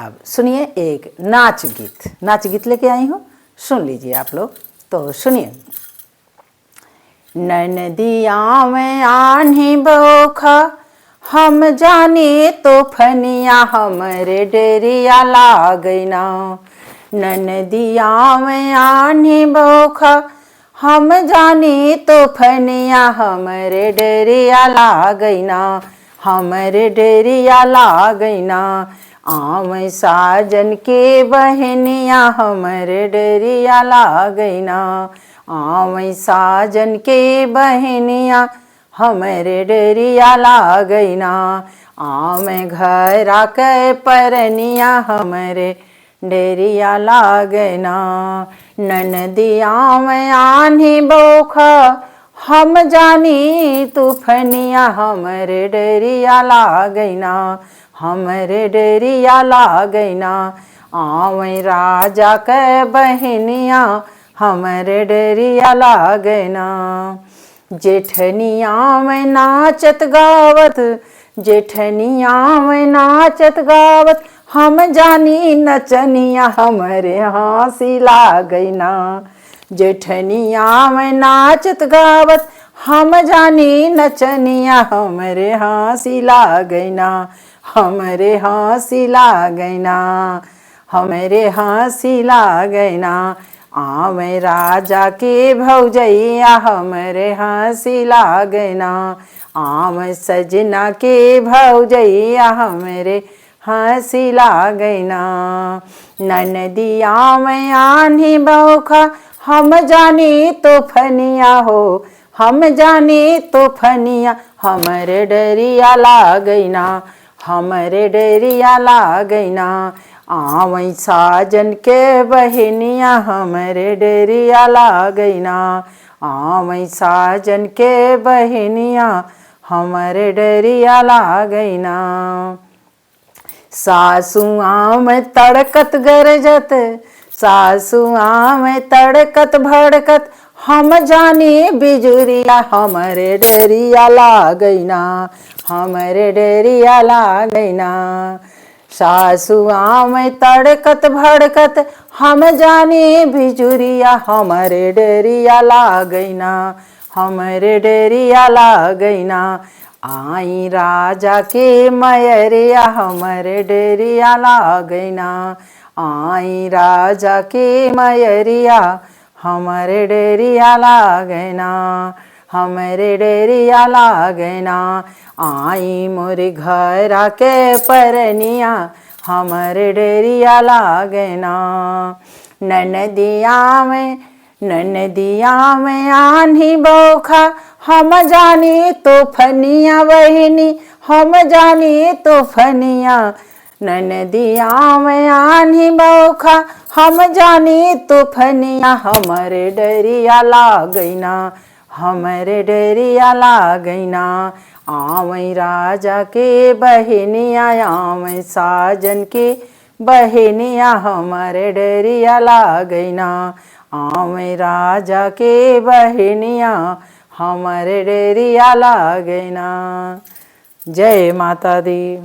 अब सुनिए एक नाच गीत लेके आई हूँ, सुन लीजिए आप लोग। तो सुनिए। ननदिया में आन्ही बौखा हम जाने तो फनिया हमरे डेरिया लागैना। ननदिया में आन्ही बौखा हम जाने तो फनिया हमरे डेरिया लागैना, हमरे डेरिया लागैना। आम साजन के बहनिया हमरे डेरिया लागैना, आम साजन के बहनिया हमरे डेरिया लागैना। आम घरा के परनिया हमरे डेरिया लागैना। ननदिया में आन्ही बौखा हम जानी तूफनिया हमरे डेरिया लागैना, हमरे डेरिया लागैना। आवे राजा के बहनिया हमरे डेरिया लागैना। जेठनिया में नाचत गावत, जेठनिया में नाचत गावत हम जानी नचनिया हमरे हंसी लागैना। जेठनिया में नाचत गावत हम जानी नचनिया हमरे हंसी लागैना, हमरे हंसी लागैना, हमरे हंसी लागैना। आवे राजा के भौजैया हमरे हंसी लागैना, आम सजना के भौजैया हमरे हंसी लागैना। ननदिया में आन्ही बौखा हम जानी तो फनिया हो, हम जानी तो फनिया हमरे डेरिया लागैना, हमरे डेरिया लागैना। आवे साजन के बहनिया हमरे डेरिया लागैना, आवे साजन के बहनिया हमरे डेरिया लागैना। सासु आम तड़कत गरजत, सासु आम तड़कत भड़कत हम जानी बिजुरिया हमरे डेरिया लागैना, हमरे डेरिया लागैना। सासु आम तड़कत भड़कत हम जानी बिजुरिया हमरे डेरिया लागैना, हमरे डेरिया लागैना। आई राजा के मयरिया हमरे डेरिया लागैना, आई राजा के मयरिया हमरे डेरिया लागैना, हमरे डेरिया लागैना। आई मोरे घरा के परनिया हमरे डेरिया लागैना। ननदिया में, ननदिया में आन्ही बौखा हम जानी तो फनिया बहिनी, हम जानी तो फनिया। ननदिया में आन्ही बौखा हम जानी तो फनिया हमरे डेरिया लागैना, हमरे डेरिया लागैना। आवे राजा के बहनिया, आवे साजन के बहनिया हमरे डेरिया लागैना, आवे राजा के बहनिया हमरे डेरिया लागैना। जय माता दी।